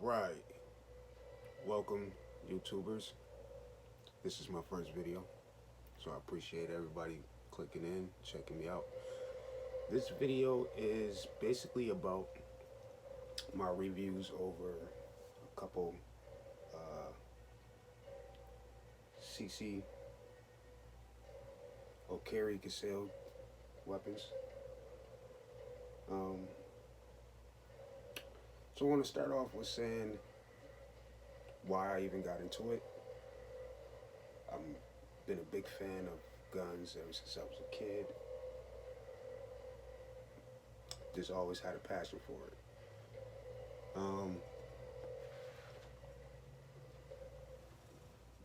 Alright, welcome YouTubers. This is my first video, so I appreciate everybody clicking in, checking me out. This video is basically about my reviews over a couple CC or carry concealed weapons. So I want to start off with saying why I even got into it. I've been a big fan of guns ever since I was a kid. Just always had a passion for it.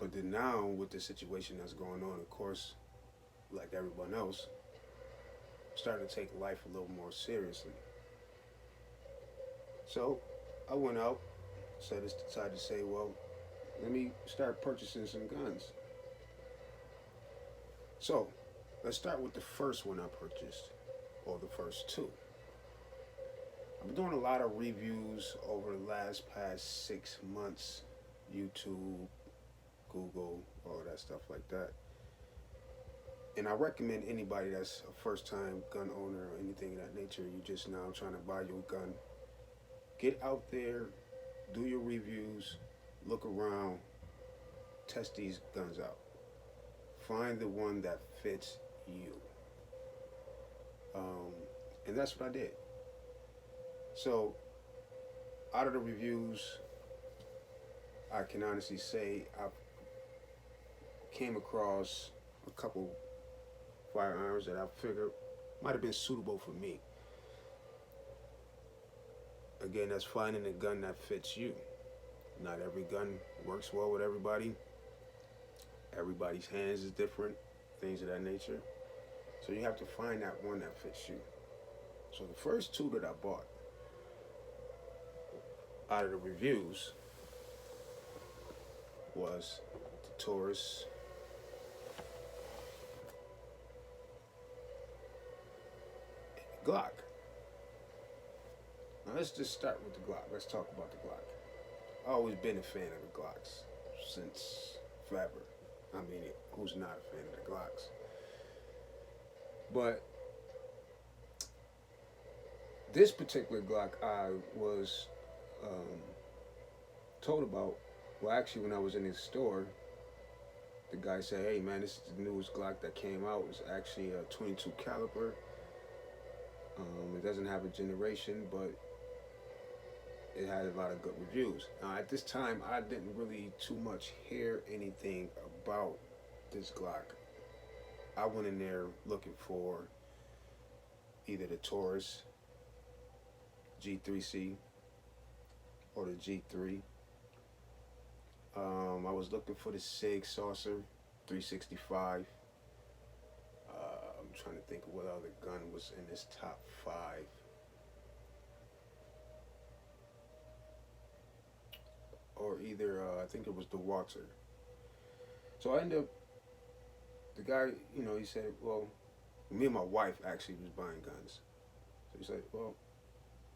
But then now with the situation that's going on, of course, like everyone else, I'm starting to take life a little more seriously. So I went out, decided to say, well, let me start purchasing some guns. So let's start with the first one I purchased, or the first two. I've been doing a lot of reviews over the past 6 months, YouTube, Google, all that stuff like that. And I recommend anybody that's a first-time gun owner or anything of that nature, you just now trying to buy your gun, get out there, do your reviews, look around, test these guns out. Find the one that fits you. And that's what I did. So, out of the reviews, I can honestly say I came across a couple firearms that I figured might have been suitable for me. Again, that's finding a gun that fits you. Not every gun works well with everybody. Everybody's hands is different, things of that nature. So you have to find that one that fits you. So the first two that I bought out of the reviews was the Taurus and the Glock. Now let's just start with the Glock. Let's talk about the Glock. I've always been a fan of the Glocks since forever. I mean, who's not a fan of the Glocks? But this particular Glock I was told about, well, actually when I was in his store, the guy said, hey man, this is the newest Glock that came out. It's actually a 22 caliber. It doesn't have a generation, but it had a lot of good reviews. Now at this time, I didn't really too much hear anything about this Glock. I went in there looking for either the Taurus G3C or the G3. I was looking for the Sig Saucer 365. I'm trying to think of what other gun was in this top 5. Or either, I think it was the Walter. So I ended up, the guy, he said, well, me and my wife actually was buying guns. So he said, well,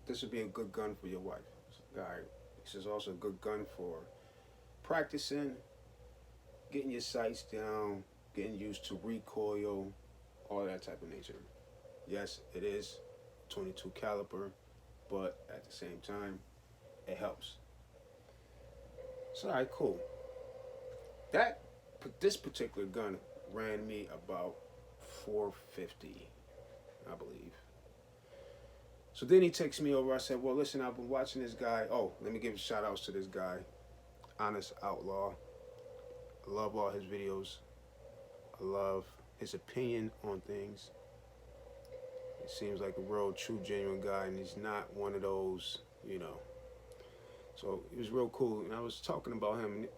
this would be a good gun for your wife. So, all right. He says also a good gun for practicing, getting your sights down, getting used to recoil, all that type of nature. Yes, it is 22 caliber, but at the same time, it helps. So, all right, cool. This particular gun ran me about $450, I believe. So then he takes me over. I said, well, listen, I've been watching this guy. Oh, let me give shout outs to this guy, Honest Outlaw. I love all his videos. I love his opinion on things. He seems like a real, true, genuine guy, and he's not one of those, So it was real cool. And I was talking about him,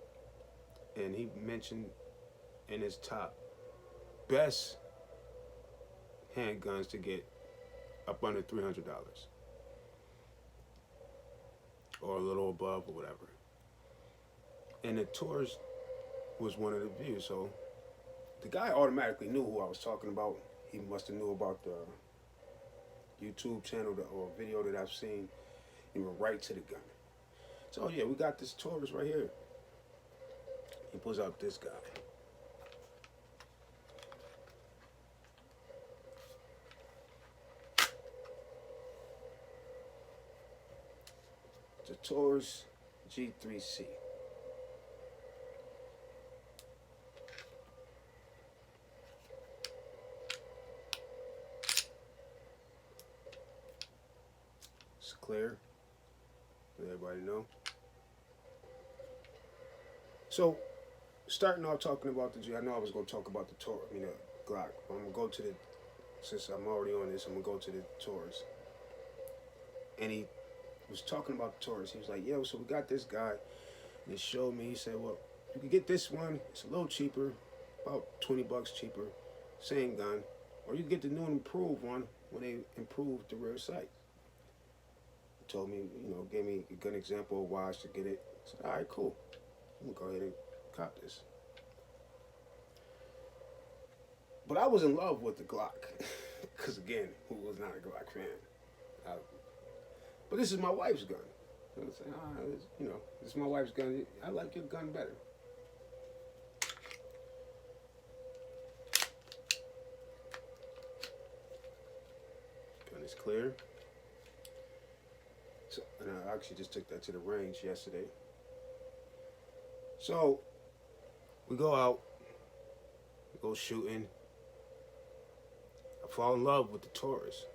and he mentioned in his top best handguns to get up under $300 or a little above or whatever. And the Taurus was one of the views. So the guy automatically knew who I was talking about. He must have knew about the YouTube channel or video that I've seen. He went right to the gun. So yeah, we got this Taurus right here. He pulls out this guy. The Taurus G3C. It's clear. Let everybody know. So, starting off talking about the G, I know I was going to talk about the Taurus, the Glock. I'm going to go to the, since I'm already on this, I'm going to go to the Taurus. And he was talking about the Taurus. He was like, yo, so we got this guy. And he showed me, he said, well, you can get this one. It's a little cheaper, about 20 bucks cheaper. Same gun. Or you can get the new and improved one when they improved the rear sight. He told me, gave me a good example of why I should get it. I said, all right, cool. I'm going to go ahead and cop this. But I was in love with the Glock. Because again, who was not a Glock fan? But this is my wife's gun. So I said, this is my wife's gun. I like your gun better. Gun is clear. So, and I actually just took that to the range yesterday. So we go out, we go shooting. I fall in love with the Taurus.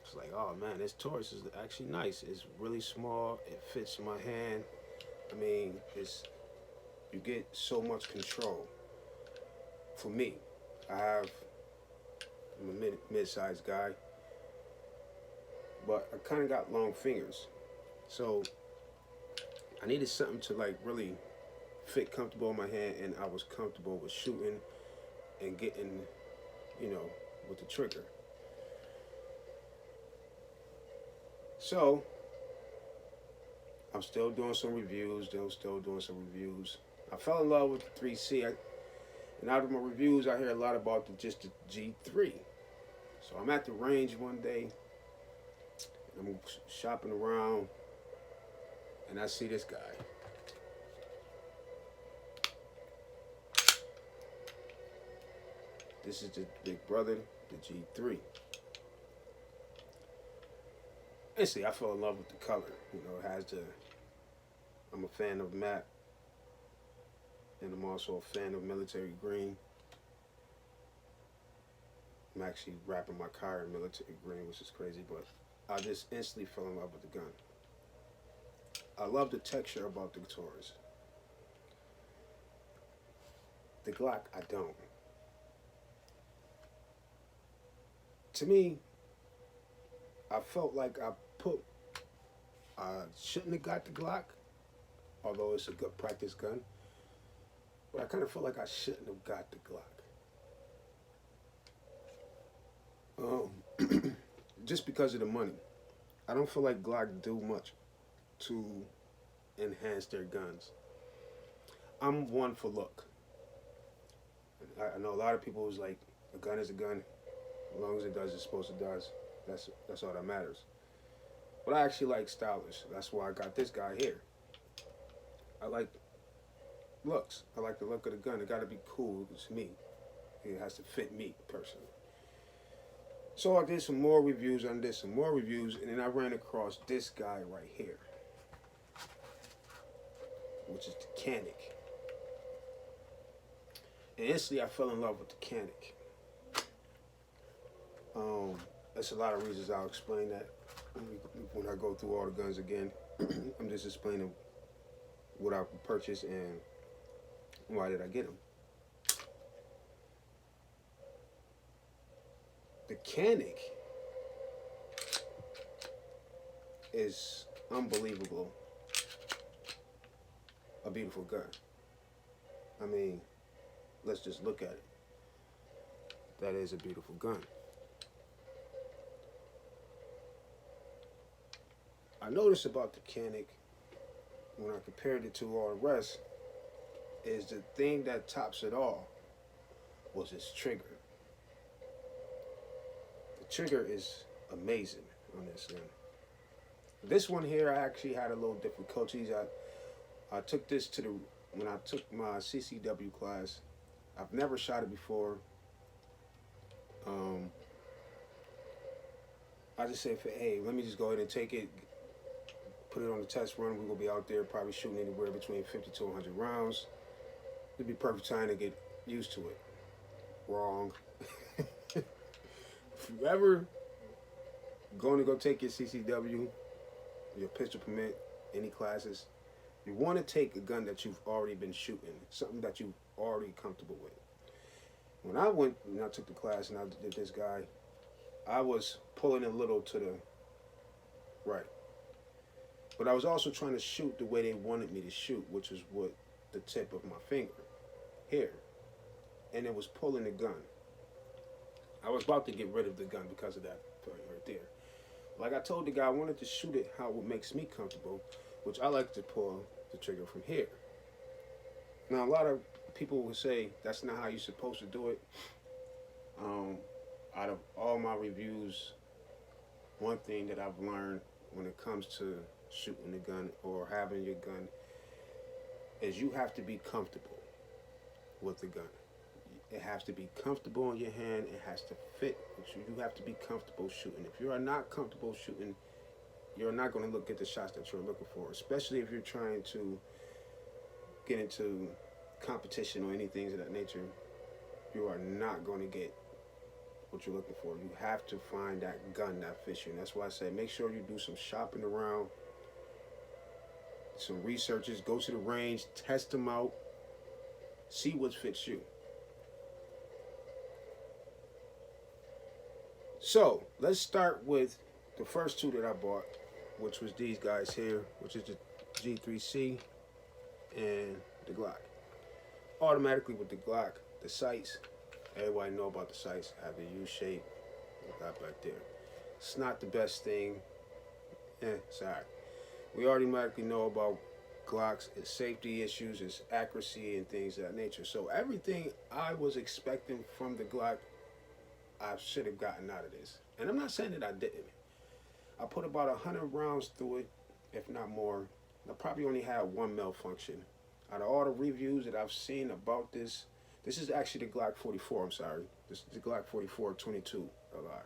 It's like, oh man, this Taurus is actually nice. It's really small. It fits my hand. I mean, you get so much control. For me, I'm a mid-sized guy, but I kind of got long fingers, so I needed something to like really fit comfortable in my hand, and I was comfortable with shooting and getting, with the trigger. So I'm still doing some reviews. I fell in love with the 3C. And out of my reviews, I hear a lot about just the G3. So I'm at the range one day. I'm shopping around, and I see this guy. This is the big brother, the G3. And see, I fell in love with the color. I'm a fan of matte, and I'm also a fan of military green. I'm actually wrapping my car in military green, which is crazy, but I just instantly fell in love with the gun. I love the texture about the Taurus. The Glock, I don't. To me, I felt like I shouldn't have got the Glock, although it's a good practice gun. But I kind of felt like I shouldn't have got the Glock. Just because of the money. I don't feel like Glock do much to enhance their guns. I'm one for look. I know a lot of people who's like, a gun is a gun. As long as it does what it's supposed to do, that's all that matters. But I actually like stylish. That's why I got this guy here. I like looks. I like the look of the gun. It got to be cool. It's me. It has to fit me personally. So I did some more reviews on this, and then I ran across this guy right here, which is the Canik. And instantly I fell in love with the Canik. There's a lot of reasons. I'll explain that when I go through all the guns again. I'm just explaining what I purchased and why did I get them. The Canik is unbelievable. A beautiful gun. I mean, let's just look at it. That is a beautiful gun. I noticed about the Canik, when I compared it to all the rest, is the thing that tops it all was its trigger. The trigger is amazing on this gun. This one here, I actually had a little difficulties. I took this to the when I took my CCW class. I've never shot it before. Um, I just said, hey, let me just go ahead and take it, put it on the test run. We're gonna be out there probably shooting anywhere between 50 to 100 rounds. It'd be perfect time to get used to it. Wrong. If you ever going to go take your CCW, your pistol permit, any classes, you want to take a gun that you've already been shooting, something that you're already comfortable with. When I went and I took the class and I did this guy, I was pulling a little to the right. But I was also trying to shoot the way they wanted me to shoot, which is what the tip of my finger here. And it was pulling the gun. I was about to get rid of the gun because of that right there. Like I told the guy, I wanted to shoot it how it makes me comfortable, which I like to pull the trigger from here. Now, a lot of people will say that's not how you're supposed to do it. Out of all my reviews, one thing that I've learned when it comes to shooting the gun or having your gun is you have to be comfortable with the gun. It has to be comfortable in your hand. It has to fit with you. You have to be comfortable shooting. If you are not comfortable shooting, you're not going to get the shots that you're looking for, especially if you're trying to get into competition or anything of that nature. You are not going to get what you're looking for. You have to find that gun that fits you. And that's why I say make sure you do some shopping around, some researches, go to the range, test them out, see what fits you. So let's start with the first two that I bought, which was these guys here, which is the G3C and the Glock. Automatically with the Glock, the sights, everybody know about the sights, have the U shape, got back there. It's not the best thing, sorry. We automatically know about Glocks, its safety issues, its accuracy and things of that nature. So everything I was expecting from the Glock, I should have gotten out of this. And I'm not saying that I didn't. I put about 100 rounds through it, if not more. I probably only had one malfunction. Out of all the reviews that I've seen about this, this is actually the Glock 44, I'm sorry. This is the Glock 44 22 LR.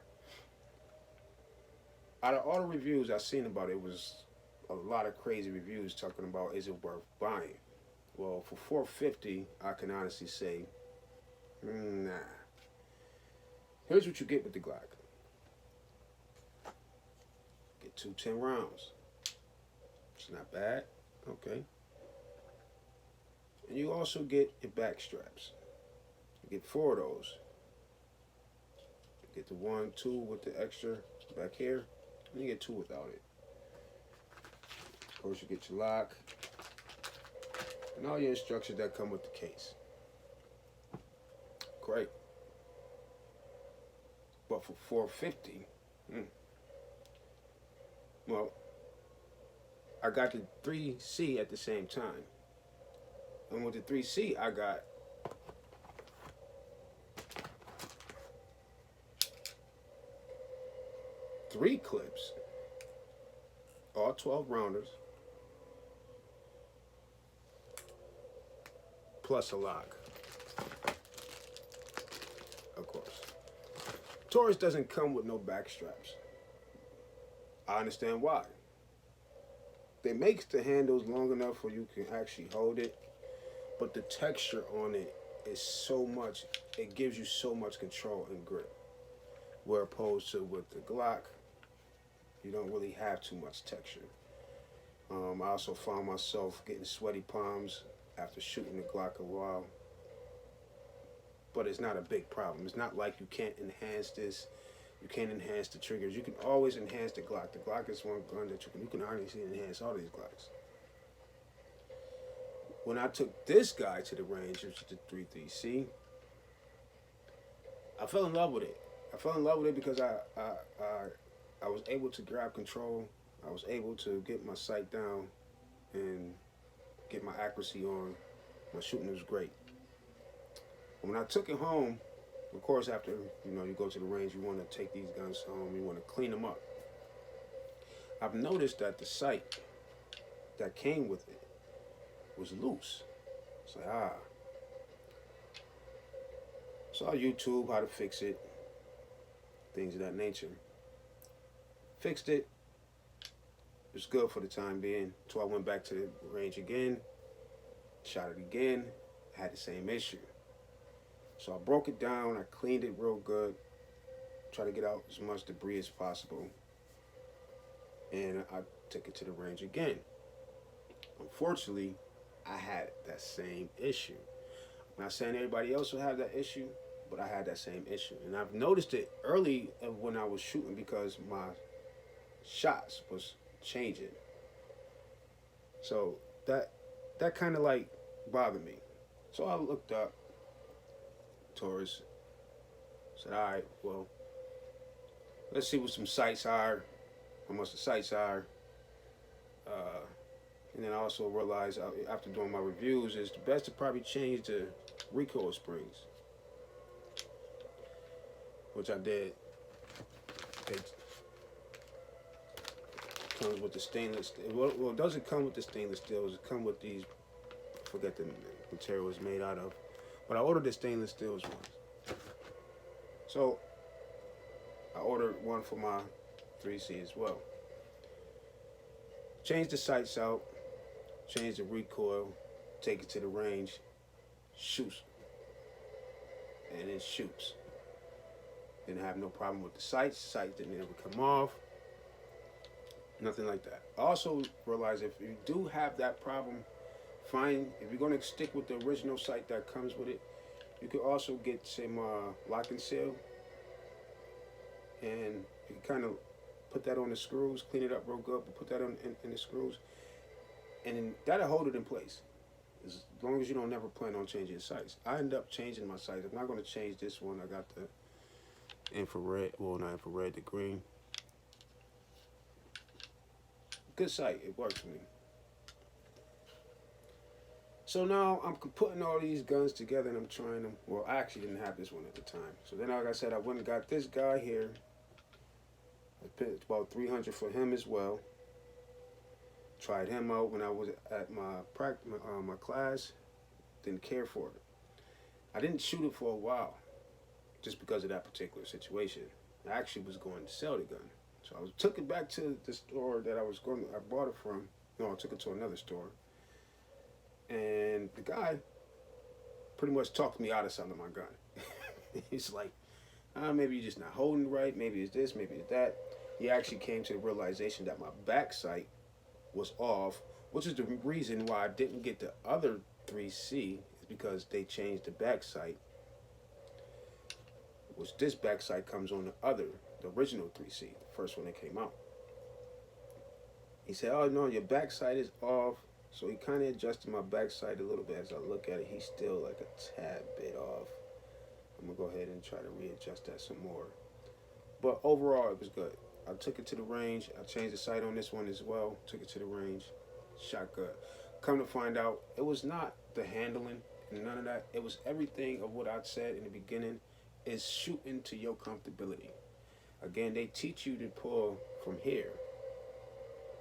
Out of all the reviews I've seen about it, was a lot of crazy reviews talking about is it worth buying. Well, for $450, I can honestly say, nah. Here's what you get with the Glock. Get 2 10 rounds. It's not bad. Okay. And you also get your back straps. You get 4 of those. You get the 1, 2 with the extra back here, and you get 2 without it. Of course, you get your lock and all your instructions that come with the case. Great. But for $450, well, I got the 3C at the same time. And with the 3C, I got three clips, all 12 rounders, plus a lock, of course. Taurus doesn't come with no back straps. I understand why. They make the handles long enough where you can actually hold it, but the texture on it is so much, it gives you so much control and grip. Where opposed to with the Glock, you don't really have too much texture. I also found myself getting sweaty palms after shooting the Glock a while. But it's not a big problem. It's not like you can't enhance this. You can't enhance the triggers. You can always enhance the Glock. The Glock is one gun that you can honestly enhance all these Glocks. When I took this guy to the range, which is the 3C, I fell in love with it. I fell in love with it because I was able to grab control. I was able to get my sight down and get my accuracy on. My shooting was great. When I took it home, of course, after you go to the range, you want to take these guns home. You want to clean them up. I've noticed that the sight that came with it was loose. It's like, saw YouTube how to fix it, things of that nature. Fixed it. It was good for the time being. So I went back to the range again, shot it again, had the same issue. So I broke it down, I cleaned it real good, tried to get out as much debris as possible, and I took it to the range again. Unfortunately, I had that same issue. I'm not saying everybody else will have that issue, but I had that same issue. And I've noticed it early when I was shooting because my shots was changing. So that kind of like bothered me. So I looked up Taurus, said, all right, well, let's see what some sights are, how much the sights are. And then I also realized after doing my reviews, it's the best to probably change the recoil springs, which I did. It comes with the stainless. Well, it doesn't come with the stainless steels. It comes with these. I forget the material it's made out of, but I ordered the stainless steels ones. So I ordered one for my 3C as well. Change the sights out, change the recoil, take it to the range, shoots, and it shoots. Didn't have no problem with the sights. Sights didn't ever come off. Nothing like that. I also realized if you do have that problem, fine. If you're gonna stick with the original sight that comes with it, you could also get some lock and seal, and you kind of put that on the screws, clean it up real good, but put that on in the screws, and then that'll hold it in place. As long as you don't never plan on changing sights. I end up changing my sights. I'm not gonna change this one. I got the infrared, well not infrared, the green. Good sight, it works for me. So now I'm putting all these guns together and I'm trying them. Well, I actually didn't have this one at the time. So then, like I said, I went and got this guy here. I paid about $300 for him as well. Tried him out when I was at my class. Didn't care for it. I didn't shoot it for a while, just because of that particular situation. I actually was going to sell the gun. So I took it back to the store that I bought it from. No, I took it to another store. And the guy pretty much talked me out of selling my gun. He's like, maybe you're just not holding right. Maybe it's this, maybe it's that. He actually came to the realization that my back sight was off, which is the reason why I didn't get the other 3C, is because they changed the back sight. Which this back sight comes on the original 3C, the first one that came out. He said, oh no, your back sight is off. So he kind of adjusted my back sight a little bit. As I look at it, he's still like a tad bit off. I'm gonna go ahead and try to readjust that some more. But overall, it was good. I took it to the range. I changed the sight on this one as well. Took it to the range. Shot good. Come to find out, it was not the handling and none of that. It was everything of what I'd said in the beginning, is shooting to your comfortability. Again, they teach you to pull from here.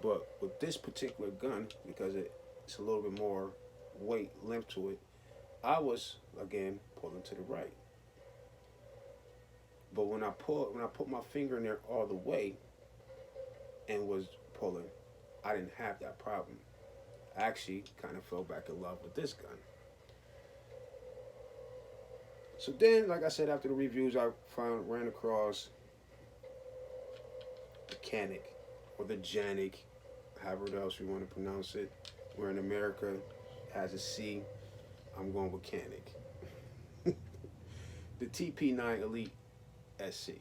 But with this particular gun, because it's a little bit more weight, length to it, I was, again, pulling to the right. But when I put my finger in there all the way and was pulling, I didn't have that problem. I actually kind of fell back in love with this gun. So then, like I said, after the reviews, I ran across the Canik, or the Janik, however else you want to pronounce it. We're in America, it has a C. I'm going with Canik. The TP9 Elite SC.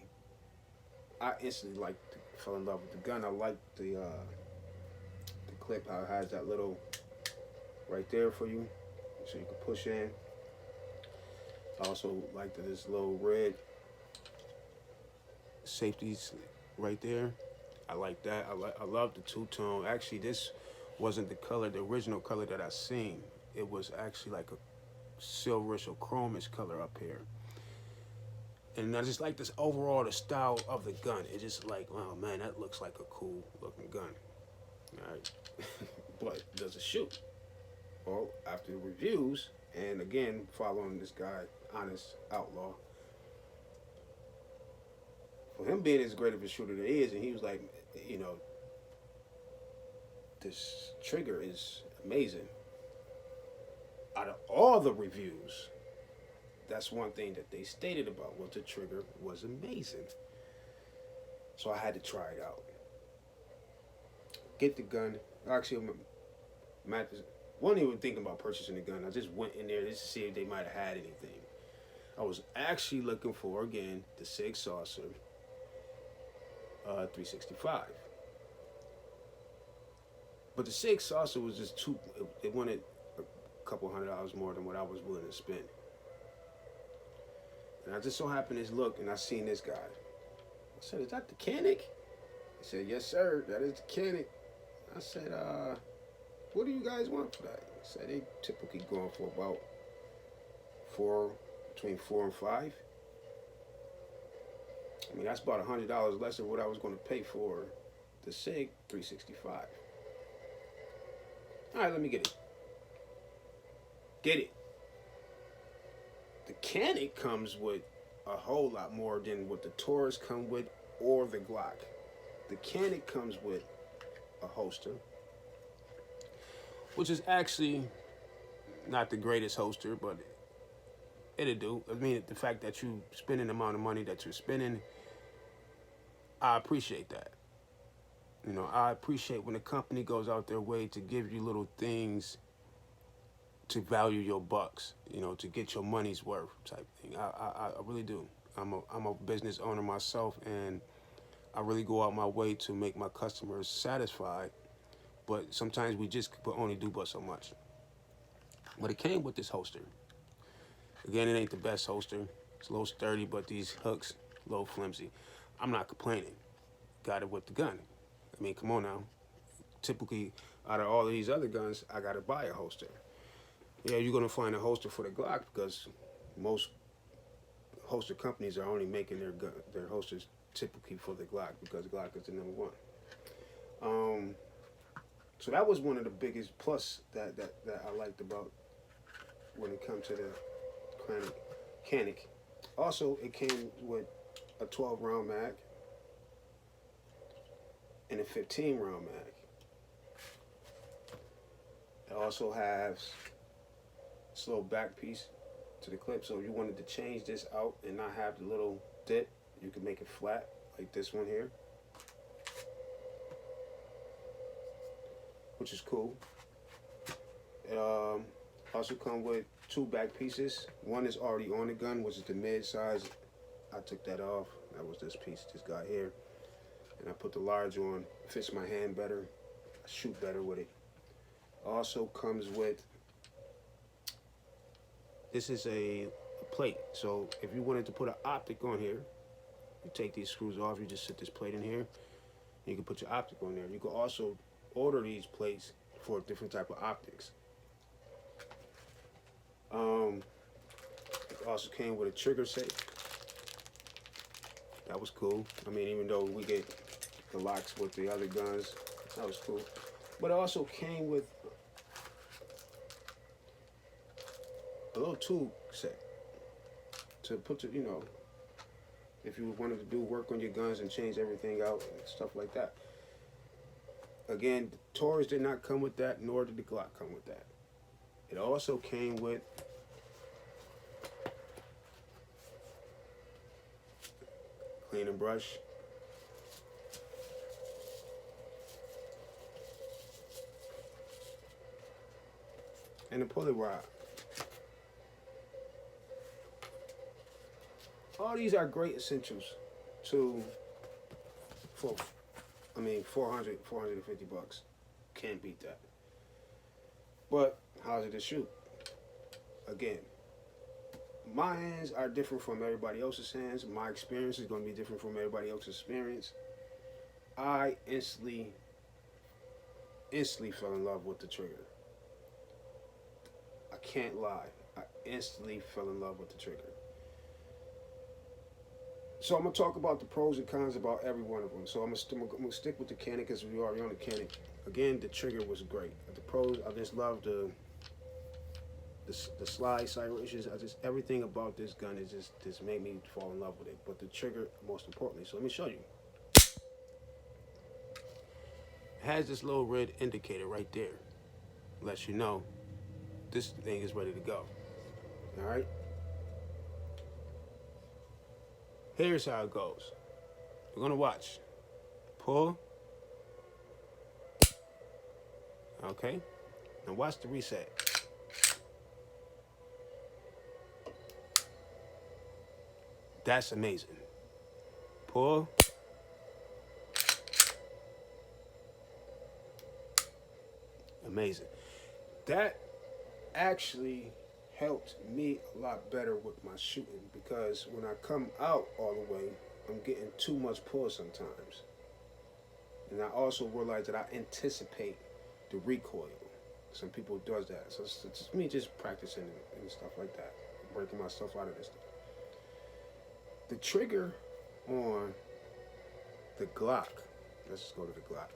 I instantly fell in love with the gun. I like the clip, how it has that little right there for you, so you can push in. I also like this little red safeties right there. I like that. I love the two-tone. Actually, this wasn't the color, the original color that I seen. It was actually like a silverish or chromish color up here. And I just like this overall, the style of the gun. It's just like, oh man, that looks like a cool looking gun. All right. But does it shoot? Well, after the reviews, and again, following this guy, Honest Outlaw, for him being as great of a shooter there is, and he was like, you know, this trigger is amazing. Out of all the reviews, that's one thing that they stated about what the trigger was amazing. So I had to try it out. Get the gun. Actually, Matt wasn't even thinking about purchasing the gun. I just went in there just to see if they might have had anything. I was actually looking for, again, the Sig Saucer 365. But the Sig Saucer was just too, it wanted a couple $100 more than what I was willing to spend. And I just so happened to look and I seen this guy. I said, is that the Canik? He said, yes, sir, that is the Canik. I said, what do you guys want for that? He said, they typically going for about between 4 and 5. I mean, that's about $100 less than what I was going to pay for the Sig 365. All right, let me get it. Get it. The Canik comes with a whole lot more than what the Taurus come with or the Glock. The Canik comes with a holster, which is actually not the greatest holster, but it'll do. I mean, the fact that you spending the amount of money that you're spending, I appreciate that. You know, I appreciate when a company goes out their way to give you little things to value your bucks, you know, to get your money's worth type thing. I really do. I'm a business owner myself, and I really go out my way to make my customers satisfied. But sometimes we just only do but so much. But it came with this holster. Again, it ain't the best holster. It's a little sturdy, but these hooks, a little flimsy. I'm not complaining. Got it with the gun. I mean, come on now. Typically, out of all of these other guns, I got to buy a holster. Yeah, you're going to find a holster for the Glock because most holster companies are only making their holsters typically for the Glock because Glock is the number one. So that was one of the biggest plus that I liked about when it comes to the Canik. Also, it came with a 12-round mag and a 15-round mag. It also has this little back piece to the clip, so if you wanted to change this out and not have the little dip, you can make it flat like this one here, which is cool. It also come with 2 back pieces. One is already on the gun, which is the mid size. I took that off. That was this piece, this guy here. And I put the large on. Fits my hand better. I shoot better with it. Also comes with, this is a plate. So if you wanted to put an optic on here, you take these screws off, you just sit this plate in here, and you can put your optic on there. You can also order these plates for different type of optics. It also came with a trigger set. That was cool. I mean, even though we get the locks with the other guns, that was cool. But it also came with a little tool set to put the, you know, if you wanted to do work on your guns and change everything out and stuff like that. Again, the Taurus did not come with that, nor did the Glock come with that. It also came with cleaning brush, and a pulley rod. All these are great essentials for 450 bucks. Can't beat that. But how's it to shoot? Again, my hands are different from everybody else's hands. My experience is going to be different from everybody else's experience. I instantly fell in love with the trigger. I can't lie. I instantly fell in love with the trigger. So I'm gonna talk about the pros and cons about every one of them. So I'm gonna stick with the Canik because we already on the Canik. Again, the trigger was great. The pros, I just love the slide gyrations. I just everything about this gun is just made me fall in love with it. But the trigger, most importantly. So let me show you. It has this little red indicator right there. Lets you know this thing is ready to go. All right. Here's how it goes. We're gonna watch. Pull. Okay. Now watch the reset. That's amazing. Pull. Amazing. That actually helped me a lot better with my shooting because when I come out all the way, I'm getting too much pull sometimes. And I also realize that I anticipate the recoil. Some people does that. So it's just me just practicing and stuff like that. Breaking myself out of this stuff. The trigger on the Glock. Let's just go to the Glock.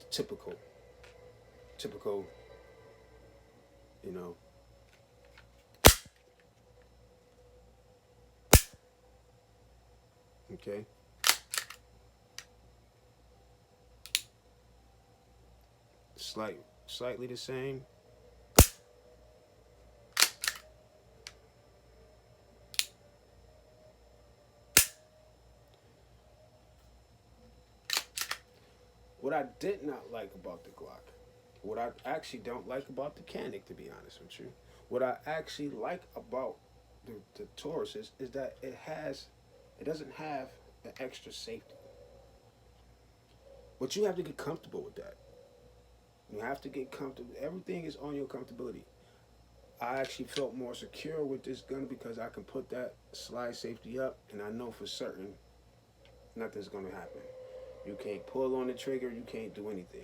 Typical, you know. Okay. Slightly the same. What I did not like about the Glock, what I actually don't like about the Canik, to be honest with you, what I actually like about the Taurus is that it doesn't have an extra safety. But you have to get comfortable with that. You have to get comfortable. Everything is on your comfortability. I actually felt more secure with this gun because I can put that slide safety up and I know for certain nothing's going to happen. You can't pull on the trigger. You can't do anything.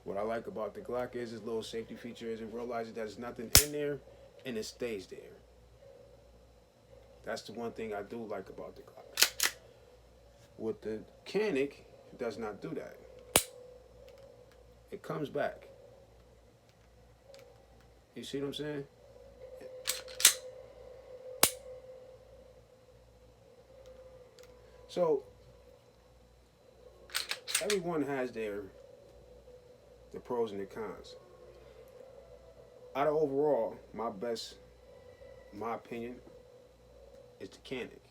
What I like about the Glock is its little safety feature is it realizes there's nothing in there and it stays there. That's the one thing I do like about the Glock. With the Canik, it does not do that. It comes back. You see what I'm saying? So everyone has the pros and the cons. Out of overall, my opinion, is the Canik.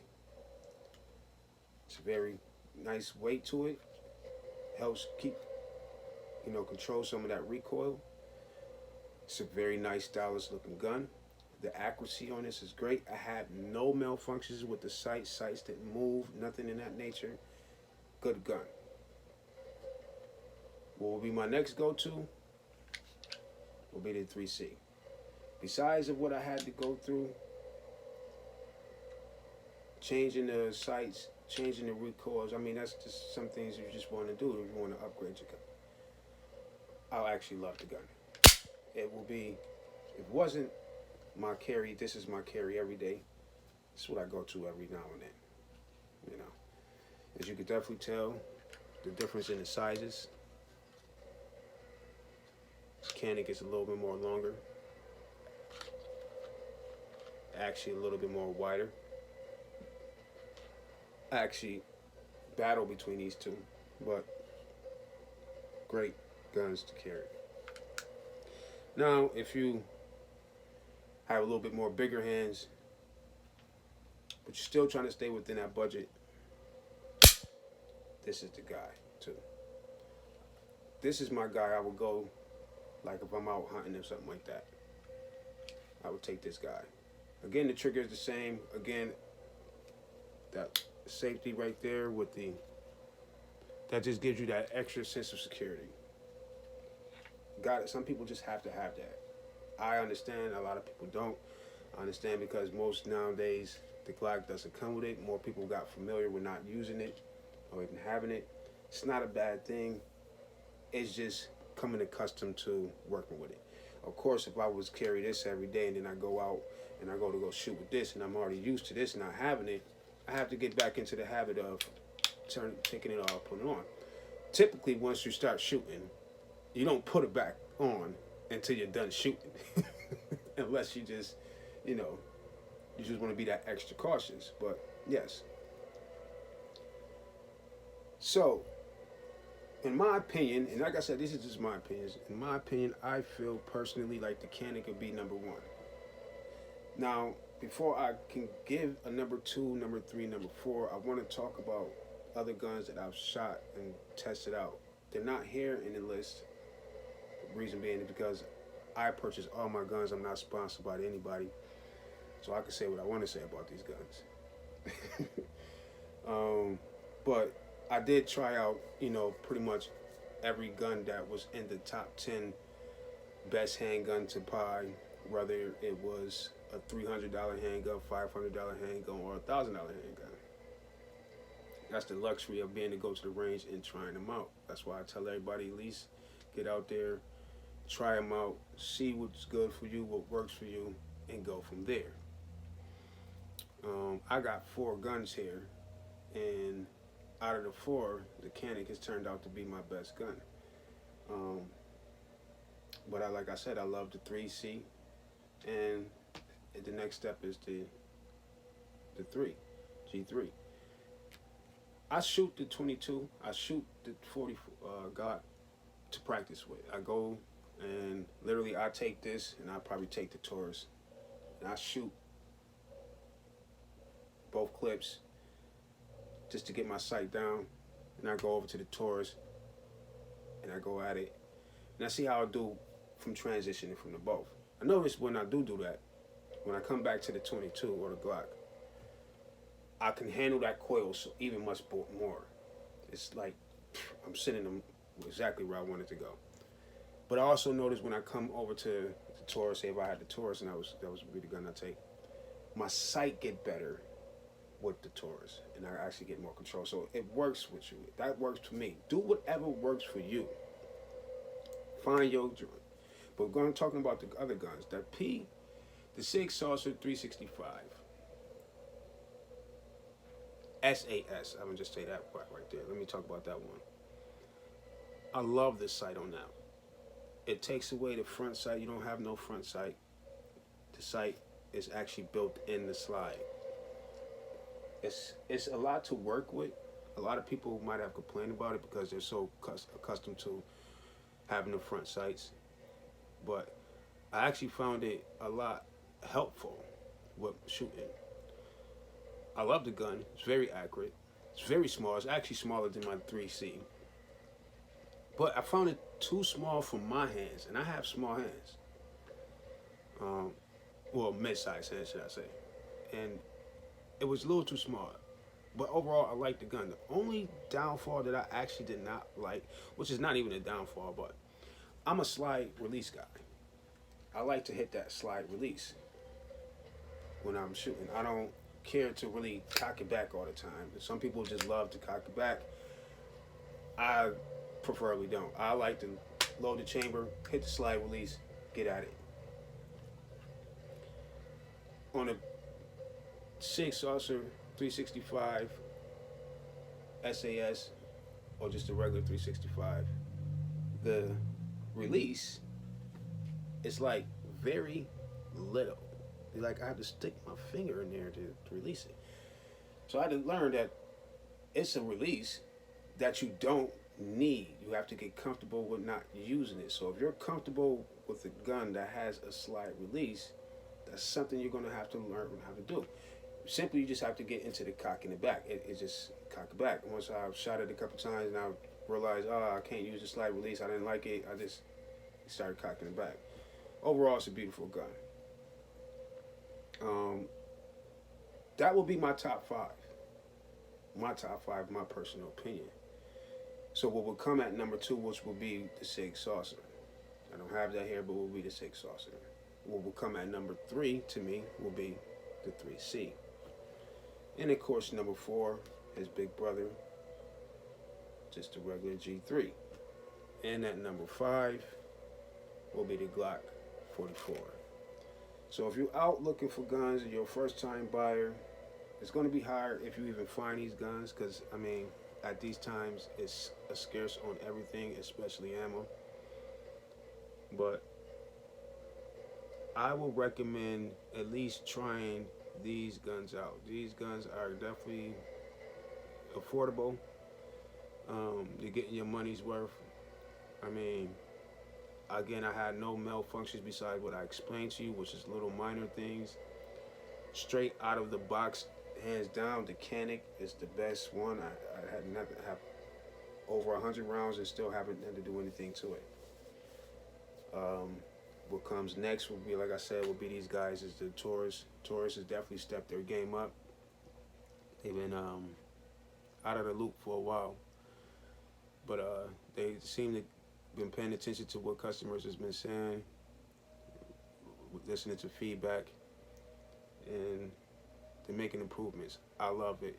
It's a very nice weight to it. Helps keep, control some of that recoil. It's a very nice, stylish looking gun. The accuracy on this is great. I had no malfunctions with the sights. Sights didn't move, nothing in that nature. Good gun. What will be my next go-to will be the 3C. Besides of what I had to go through, changing the sights, changing the recoils, I mean, that's just some things you just want to do if you want to upgrade your gun. I'll actually love the gun. It will be, if it wasn't my carry, this is my carry every day. This is what I go to every now and then. As you can definitely tell, the difference in the sizes. Canik is a little bit more longer. Actually a little bit more wider. I actually battle between these two, but great guns to carry. Now, if you have a little bit more bigger hands, but you're still trying to stay within that budget, this is the guy too. This is my guy. I would go, like if I'm out hunting or something like that, I would take this guy. Again, the trigger is the same. Again, that safety right there with that just gives you that extra sense of security. Got it. Some people just have to have that. I understand. A lot of people don't. I understand because most nowadays the Glock doesn't come with it. More people got familiar with not using it or even having it. It's not a bad thing. It's just coming accustomed to working with it. Of course, if I was carry this every day and then I go out and I go to shoot with this, and I'm already used to this, not having it, I have to get back into the habit of taking it off, putting it on. Typically, once you start shooting, you don't put it back on until you're done shooting, unless you just, you know, you just want to be that extra cautious. But yes. So, in my opinion, and like I said, this is just my opinion. In my opinion, I feel personally like the Canik could be number one. Now, before I can give a number two, number three, number four, I want to talk about other guns that I've shot and tested out. They're not here in the list. The reason being is because I purchase all my guns. I'm not sponsored by anybody, so I can say what I want to say about these guns. But I did try out, pretty much every gun that was in the top 10 best handgun to buy, whether it was a $300 handgun, $500 handgun, or a $1,000 handgun. That's the luxury of being able to go to the range and trying them out. That's why I tell everybody, at least get out there, try them out, see what's good for you, what works for you, and go from there. I got 4 guns here, and out of the 4, the Canik has turned out to be my best gun. But like I said, I love the 3C, and the next step is the G3. I shoot the 22. I shoot the 40 Glock to practice with. I go and literally I take this, and I probably take the Taurus, and I shoot both clips just to get my sight down, and I go over to the Taurus and I go at it, and I see how I do from transitioning from the both. I notice when I do that, when I come back to the 22 or the Glock, I can handle that coil so even much more. It's like I'm sending them exactly where I wanted to go. But I also notice when I come over to the Taurus, say if I had the Taurus and that was really the gun I take, my sight get better with the Taurus, and I actually get more control. So it works with you. That works for me. Do whatever works for you. Find your joint. But we're going to talking about the other guns. The Sig Saucer 365. SAS. I'm going to just say that right there. Let me talk about that one. I love the sight on that. It takes away the front sight. You don't have no front sight. The sight is actually built in the slide. It's a lot to work with. A lot of people might have complained about it because they're so accustomed to having the front sights. But I actually found it a lot helpful with shooting. I love the gun. It's very accurate. It's very small. It's actually smaller than my 3C. But I found it too small for my hands, and I have small hands. Well, mid-sized hands, should I say. And it was a little too small. But overall, I like the gun. The only downfall that I actually did not like, which is not even a downfall, but I'm a slide release guy. I like to hit that slide release when I'm shooting. I don't care to really cock it back all the time. Some people just love to cock it back. I preferably don't. I like to load the chamber, hit the slide release, get at it. On a Sig Saucer 365 SAS, or just a regular 365, the release is like very little. Like I have to stick my finger in there to release it. So I had to learn that it's a release that you don't need. You have to get comfortable with not using it. So if you're comfortable with a gun that has a slide release, that's something you're going to have to learn how to do. Simply, you just have to get into the cock in the back. It just cock it back. Once I've shot it a couple times and I realized, I can't use the slide release, I didn't like it, I just started cocking it back. Overall, it's a beautiful gun. That will be my top 5. My top 5, my personal opinion. So what will come at number 2, which will be the Sig Saucer. I don't have that here, but will be the Sig Saucer. What will come at number 3 to me will be the 3C. And of course, number 4 is Big Brother, just the regular G3. And at number 5 will be the Glock 44. So if you're out looking for guns and you're a first time buyer, it's going to be hard if you even find these guns, because I mean, at these times it's a scarce on everything, especially ammo. But I will recommend at least trying these guns out. These guns are definitely affordable. You're getting your money's worth. I mean, again, I had no malfunctions besides what I explained to you, which is little minor things. Straight out of the box, hands down, the Canic is the best one. I had nothing. I have over 100 rounds and still haven't had to do anything to it. What comes next will be, like I said, will be these guys is the Taurus. Taurus has definitely stepped their game up. They've been out of the loop for a while, but they seem to been paying attention to what customers has been saying, listening to feedback, and they're making improvements. I love it.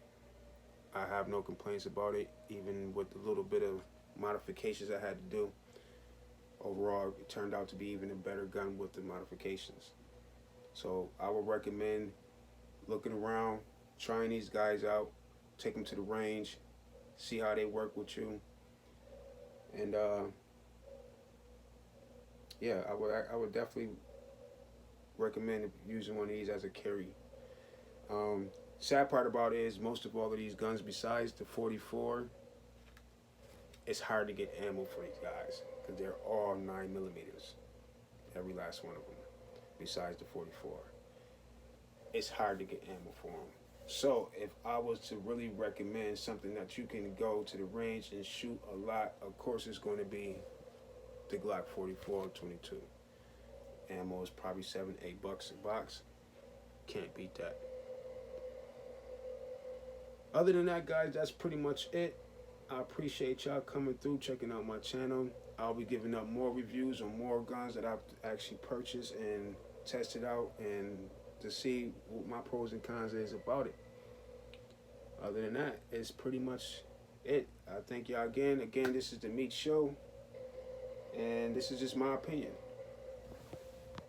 I have no complaints about it, even with the little bit of modifications I had to do. Overall, it turned out to be even a better gun with the modifications. So I would recommend looking around, trying these guys out, take them to the range, see how they work with you, and yeah, I would definitely recommend using one of these as a carry. Sad part about it is most of all of these guns, besides the 44, it's hard to get ammo for these guys because they're all 9mm, every last one of them, besides the 44. It's hard to get ammo for them. So if I was to really recommend something that you can go to the range and shoot a lot, of course it's going to be the Glock 44 22. Ammo is probably $7-8 a box. Can't beat that. Other than that, guys, that's pretty much it. I appreciate y'all coming through, checking out my channel. I'll be giving up more reviews on more guns that I've actually purchased and tested out, and to see what my pros and cons is about it. Other than that, it's pretty much it. I thank y'all again. Again, this is the Meat Show, and this is just my opinion.